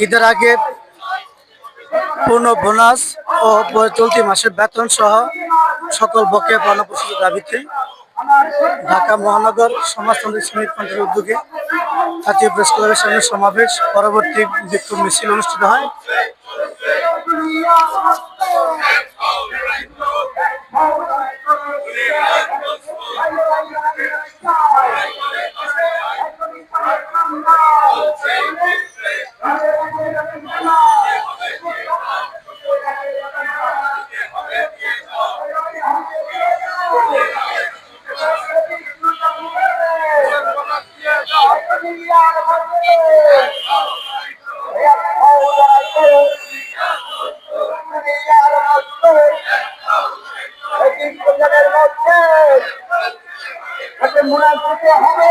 ঈদের আগে পূর্ণ বোনাস ও চলতি মাসের বেতন সহ সকল বকেয়া পাওনা পরিশোধের দাবিতে ঢাকা মহানগর সমাজতান্ত্রিক শ্রমিক ফ্রন্টের উদ্যোগে জাতীয় প্রেস ক্লাবের সামনে সমাবেশ পরবর্তী বিক্ষোভ মিছিল অনুষ্ঠিত হয়। মুনাফিকে হবে